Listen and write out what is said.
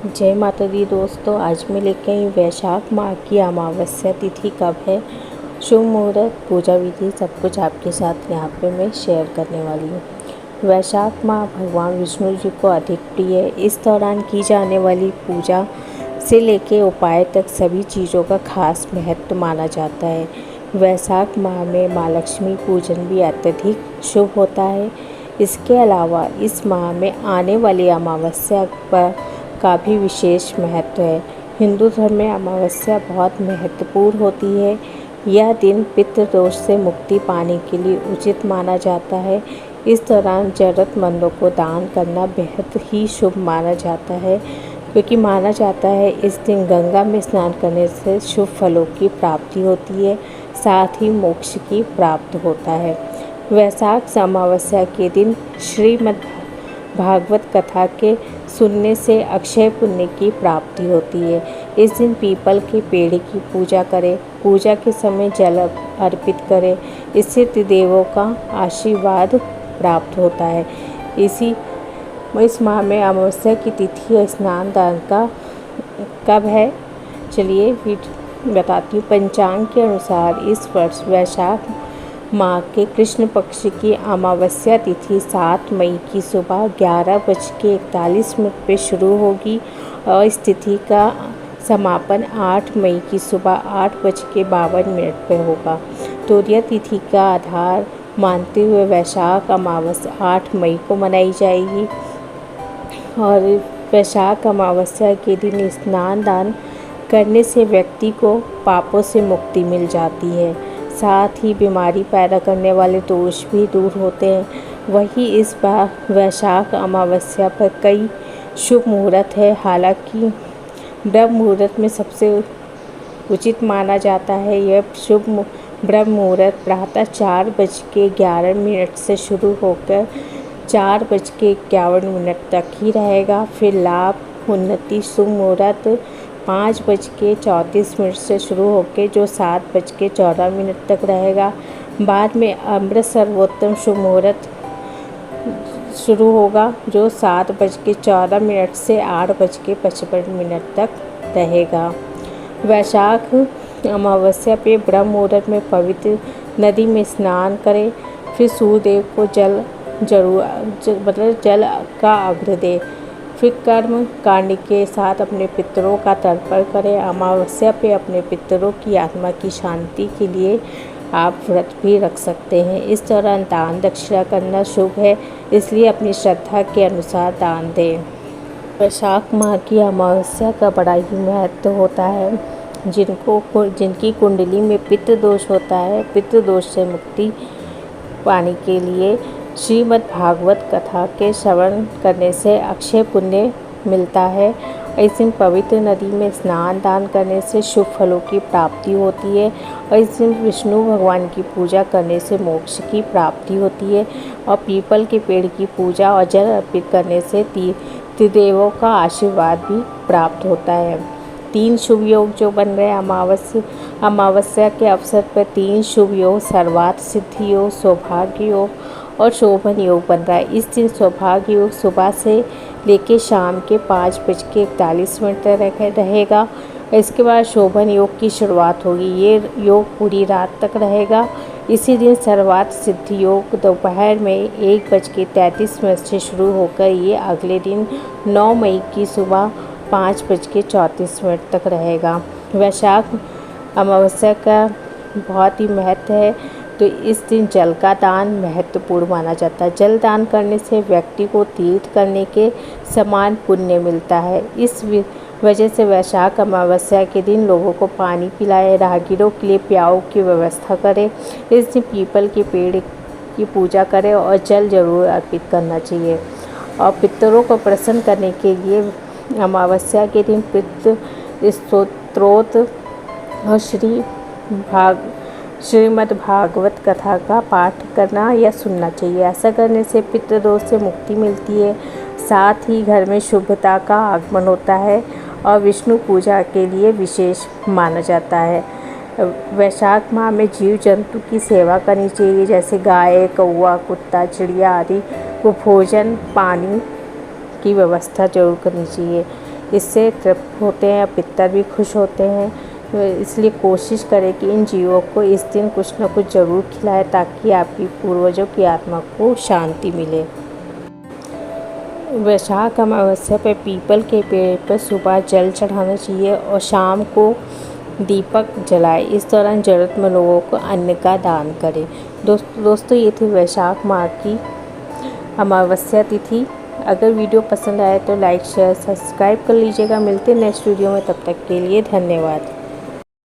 जय माता दी दोस्तों, आज मैं लेके आई वैशाख माह की अमावस्या तिथि कब है, शुभ मुहूर्त, पूजा विधि, सब कुछ आपके साथ यहाँ पे मैं शेयर करने वाली हूँ। वैशाख माह भगवान विष्णु जी को अधिक प्रिय है। इस दौरान की जाने वाली पूजा से लेके उपाय तक सभी चीज़ों का खास महत्व माना जाता है। वैशाख माह में माँ लक्ष्मी पूजन भी अत्यधिक शुभ होता है। इसके अलावा इस माह में आने वाली अमावस्या पर का भी विशेष महत्व है। हिंदू धर्म में अमावस्या बहुत महत्वपूर्ण होती है। यह दिन पितृदोष से मुक्ति पाने के लिए उचित माना जाता है। इस दौरान ज़रूरतमंदों को दान करना बेहद ही शुभ माना जाता है, क्योंकि माना जाता है इस दिन गंगा में स्नान करने से शुभ फलों की प्राप्ति होती है, साथ ही मोक्ष की प्राप्त होता है। वैशाख अमावस्या के दिन श्रीमद् भागवत कथा के सुनने से अक्षय पुण्य की प्राप्ति होती है। इस दिन पीपल के पेड़ की पूजा करें। पूजा के समय जल अर्पित करें, इससे त्रिदेवों का आशीर्वाद प्राप्त होता है। इस माह में अमावस्या की तिथि और स्नान दान का कब है, चलिए बताती हूँ। पंचांग के अनुसार इस वर्ष वैशाख माह के कृष्ण पक्ष की अमावस्या तिथि 7 मई की सुबह 11:41 पर शुरू होगी और इस तिथि का समापन 8 मई की सुबह 8:52 पर होगा। तृतीया तिथि का आधार मानते हुए वैशाख अमावस्या 8 मई को मनाई जाएगी और वैशाख अमावस्या के दिन स्नान दान करने से व्यक्ति को पापों से मुक्ति मिल जाती है। साथ ही बीमारी पैदा करने वाले दोष भी दूर होते हैं। वहीं इस बार वैशाख अमावस्या पर कई शुभ मुहूर्त है। हालांकि ब्रह्म मुहूर्त में सबसे उचित माना जाता है। यह शुभ ब्रह्म मुहूर्त प्रातः 4:11 से शुरू होकर 4:51 तक ही रहेगा। फिर लाभ उन्नति शुभ मुहूर्त 5:34 से शुरू होकर जो 7:14 तक रहेगा। बाद में अमृत सर्वोत्तम शुभ मुहूर्त शुरू होगा जो 7:14 से 8:55 तक रहेगा। वैशाख अमावस्या पे ब्रह्म मुहूर्त में पवित्र नदी में स्नान करें। फिर सूर्यदेव को जल का अर्घ्य दें। फिर कर्म कांड के साथ अपने पितरों का तर्पण करें। अमावस्या पे अपने पितरों की आत्मा की शांति के लिए आप व्रत भी रख सकते हैं। इस दौरान दान दक्षिणा करना शुभ है, इसलिए अपनी श्रद्धा के अनुसार दान दें। वैशाख माह की अमावस्या का बड़ा ही महत्व होता है। जिनकी कुंडली में पितृदोष होता है, पितृदोष से मुक्ति पाने के लिए श्रीमद् भागवत कथा के श्रवण करने से अक्षय पुण्य मिलता है। इस दिन पवित्र नदी में स्नान दान करने से शुभ फलों की प्राप्ति होती है और इस दिन विष्णु भगवान की पूजा करने से मोक्ष की प्राप्ति होती है और पीपल के पेड़ की पूजा और जल अर्पित करने से त्रिदेवों का आशीर्वाद भी प्राप्त होता है। 3 शुभ योग जो बन रहे हैं अमावस्या के अवसर पर 3 शुभ योग सर्वार्थ सिद्धि योग, सौभाग्य योग और शोभन योग बन रहा है। इस दिन सौभाग्य योग सुबह से लेकर शाम के 5:41 तक रहेगा। इसके बाद शोभन योग की शुरुआत होगी। ये योग पूरी रात तक रहेगा। इसी दिन सर्वार्थ सिद्धि योग दोपहर में 1:33 से शुरू होकर ये अगले दिन 9 मई की सुबह 5:34 तक रहेगा। वैशाख अमावस्या का बहुत ही महत्व है, तो इस दिन जल का दान महत्वपूर्ण माना जाता है। जल दान करने से व्यक्ति को तीर्थ करने के समान पुण्य मिलता है। इस वजह से वैशाख अमावस्या के दिन लोगों को पानी पिलाएं, राहगीरों के लिए प्याऊ की व्यवस्था करें। इस दिन पीपल के पेड़ की पूजा करें और जल जरूर अर्पित करना चाहिए। और पितरों को प्रसन्न करने के लिए अमावस्या के दिन पितृ स्तोत्र और श्रीमद् भागवत कथा का पाठ करना या सुनना चाहिए। ऐसा करने से पितृदोष से मुक्ति मिलती है। साथ ही घर में शुभता का आगमन होता है और विष्णु पूजा के लिए विशेष माना जाता है। वैशाख माह में जीव जंतु की सेवा करनी चाहिए, जैसे गाय, कौवा, कुत्ता, चिड़िया आदि को भोजन पानी की व्यवस्था जरूर करनी चाहिए। इससे तृप्त होते हैं, पितर भी खुश होते हैं। तो इसलिए कोशिश करें कि इन जीवों को इस दिन कुछ न कुछ ज़रूर खिलाएं, ताकि आपकी पूर्वजों की आत्मा को शांति मिले। वैशाख अमावस्या पर पीपल के पेड़ पर सुबह जल चढ़ाना चाहिए और शाम को दीपक जलाए। इस दौरान ज़रूरतमंद लोगों को अन्न का दान करें। दोस्तों ये थी वैशाख माह की अमावस्या तिथि। अगर वीडियो पसंद आए तो लाइक शेयर सब्सक्राइब कर लीजिएगा। मिलते हैं नेक्स्ट वीडियो में, तब तक के लिए धन्यवाद।